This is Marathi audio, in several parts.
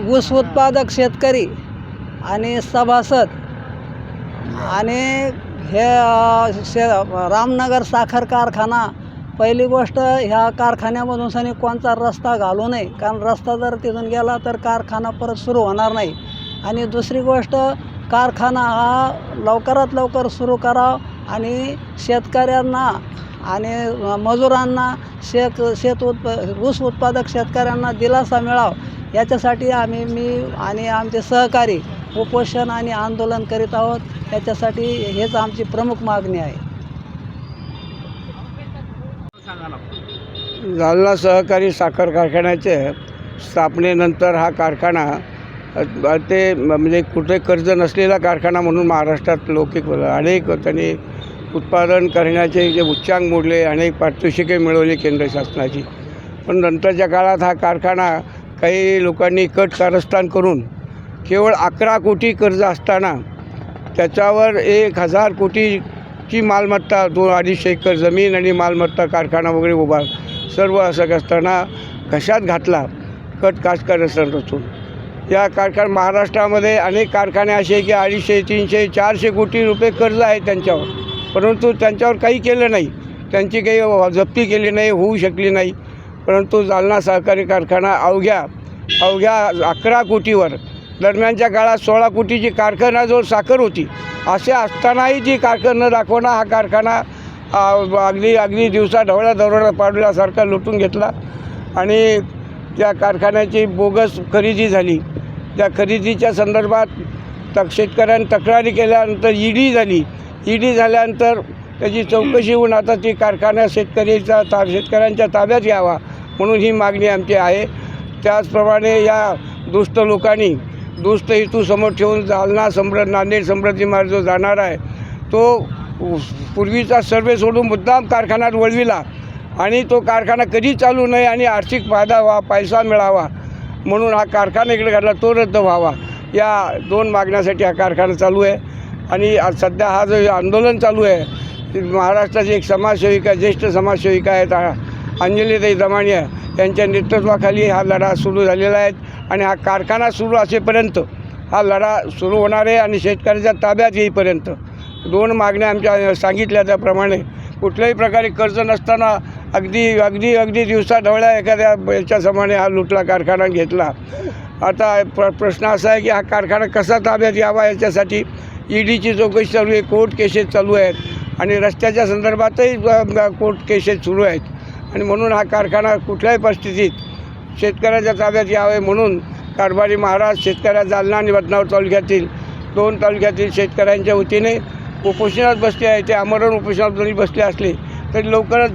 ऊस उत्पादक शेतकरी आणि सभासद आणि हे रामनगर साखर कारखाना, पहिली गोष्ट ह्या कारखान्यामधून सनी कोणता रस्ता घालू नये, कारण रस्ता जर तिथून गेला तर कारखाना परत सुरू होणार नाही. आणि दुसरी गोष्ट, कारखाना हा लवकरात लवकर सुरू करावा आणि शेतकऱ्यांना आणि मजुरांना ऊस उत्पादक शेतकऱ्यांना दिलासा मिळावा, याच्यासाठी मी आणि आमचे सहकारी उपोषण आणि आंदोलन करीत आहोत. याच्यासाठी हेच आमची प्रमुख मागणी आहे. जालना सहकारी साखर कारखान्याचे स्थापनेनंतर हा कारखाना ते म्हणजे कुठे कर्ज नसलेला कारखाना म्हणून महाराष्ट्रात अनेक त्यांनी उत्पादन करण्याचे जे उच्चांक मोडले, अनेक पारितोषिके मिळवली केंद्र शासनाची. पण नंतरच्या काळात हा कारखाना काही लोकांनी कट कारस्थान करून केवळ 11 कोटी कर्ज असताना त्याच्यावर 1000 कोटीची मालमत्ता, 2-2.5 एकर जमीन आणि मालमत्ता, कारखाना वगैरे उभा सर्व असं असताना घशात घातला कट कारस्थान रचून. या महाराष्ट्रामध्ये अनेक कारखाने असे की 250, 300, 400 कोटी रुपये कर्ज आहे त्यांच्यावर, परंतु त्यांच्यावर काही केलं नाही, त्यांची काही जप्ती केली नाही, होऊ शकली नाही. परंतु जालना सहकारी कारखाना अवघ्या 11 कोटीवर, दरम्यानच्या काळात 16 कोटीची कारखान्याजवळ साखर होती, असे असतानाही ती कारखाना दाखवणं हा कारखाना अगदी दिवसा ढवळ्या पाडल्यासारखा लुटून घेतला. आणि त्या कारखान्याची बोगस खरेदी झाली. त्या खरेदीच्या संदर्भात शेतकऱ्यांनी तक्रारी केल्यानंतर ईडी झाली. ईडी झाल्यानंतर त्याची चौकशी होऊन आता ती कारखाना शेतकऱ्यांच्या ताब्यात घ्यावा म्हणून ही मागणी आमची आहे. त्याचप्रमाणे या दुष्ट लोकांनी दुष्ट हेतू समोर ठेवून जालना नांदेड समृद्धी मार्ग जो जाणार आहे तो पूर्वीचा सर्वे सोडून मुद्दाम कारखान्यात वळविला आणि तो कारखाना कधी चालू नये आणि आर्थिक फायदा व्हावा, पैसा मिळावा म्हणून हा कारखाना इकडे काढला, तो रद्द व्हावा. या 2 मागण्यासाठी हा कारखाना चालू आहे. आणि सध्या हा जो आंदोलन चालू आहे, महाराष्ट्राची एक समाजसेविका, ज्येष्ठ समाजसेविका आहेत अंजलीताई दमानिया यांच्या नेतृत्वाखाली हा लढा सुरू झालेला आहे. आणि हा कारखाना सुरू असेपर्यंत हा लढा सुरू होणार आहे आणि शेतकऱ्याच्या ताब्यात येईपर्यंत. 2 मागण्या आमच्या सांगितल्या त्याप्रमाणे कुठल्याही प्रकारे कर्ज नसताना अगदी दिवसा ढवळ्या एखाद्या याच्याप्रमाणे हा लुटला कारखाना घेतला. आता प्रश्न असा आहे की हा कारखाना कसा ताब्यात यावा, याच्यासाठी ईडीची चौकशी चालू आहे, कोर्ट केसेस चालू आहेत आणि रस्त्याच्या संदर्भातही कोर्ट केसेस सुरू आहेत. आणि म्हणून हा कारखाना कुठल्याही परिस्थितीत शेतकऱ्याच्या ताब्यात यावे म्हणून कारभारी महाराज जालना आणि बदनापूर तालुक्यातील 2 तालुक्यातील शेतकऱ्यांच्या वतीने उपोषणात बसले आहे. ते आमरण उपोषणात जरी बसले असले तरी लवकरच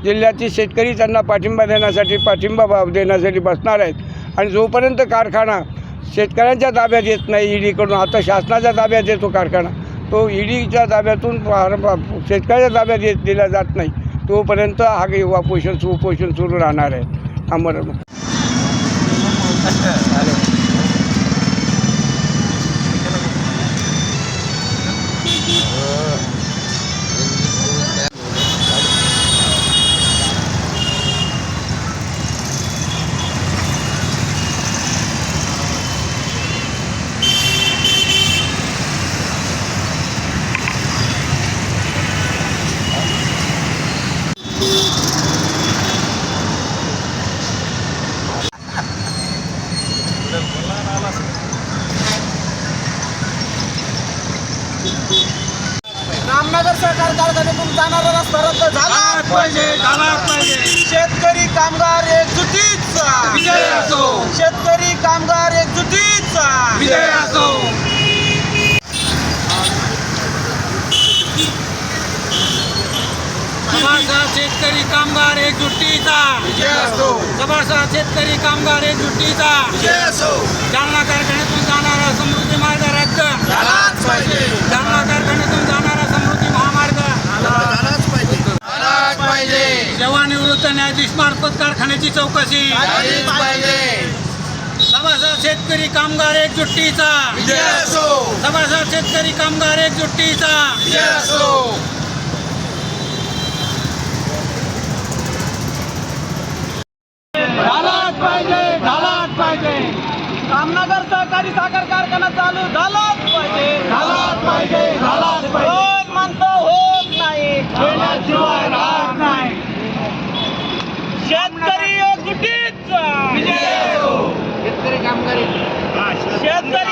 जिल्ह्यातील शेतकरी त्यांना पाठिंबा देण्यासाठी बसणार आहेत. आणि जोपर्यंत कारखाना शेतकऱ्यांच्या ताब्यात येत नाही ईडीकडून, आता शासनाच्या ताब्यात येतो कारखाना, तो ईडीच्या ताब्यातून शेतकऱ्याच्या ताब्यात दिला जात नाही, तोपर्यंत हा उपोषण सुरू राहणार आहे. आमरण रामनगर सहकार कारखान्यातून जाणारा रस्ता रद्द झालाच पाहिजे. शेतकरी कामगार एकजुटीचा विजय असो. शेतकरी कामगार एकजुटीचा विजय असो. सभासद शेतकरी कामगार एकजुटीचा विजय असो. सभासद शेतकरी कामगार एकजुटीचा विजय असो. जालना कारखान्यातून जाणारा समृद्धी मार्ग रद्द झालाच पाहिजे. जालना कारखान्यातून जाणारा समृद्धी महामार्ग झालाच पाहिजे. झालाच पाहिजे. सेवानिवृत्त न्यायाधीश मार्फत कारखान्याची चौकशी झालीच पाहिजे. सभासद शेतकरी कामगार एकजुटीचा विजय असो. सभासद शेतकरी कामगार एकजुटीचा विजय असो. झालाच पाहिजे. सहकारी साखर कारखाना चालू झालाच पाहिजे कोण म्हणतो होत नाही शेतकरी एकजुटीचा शेतकरी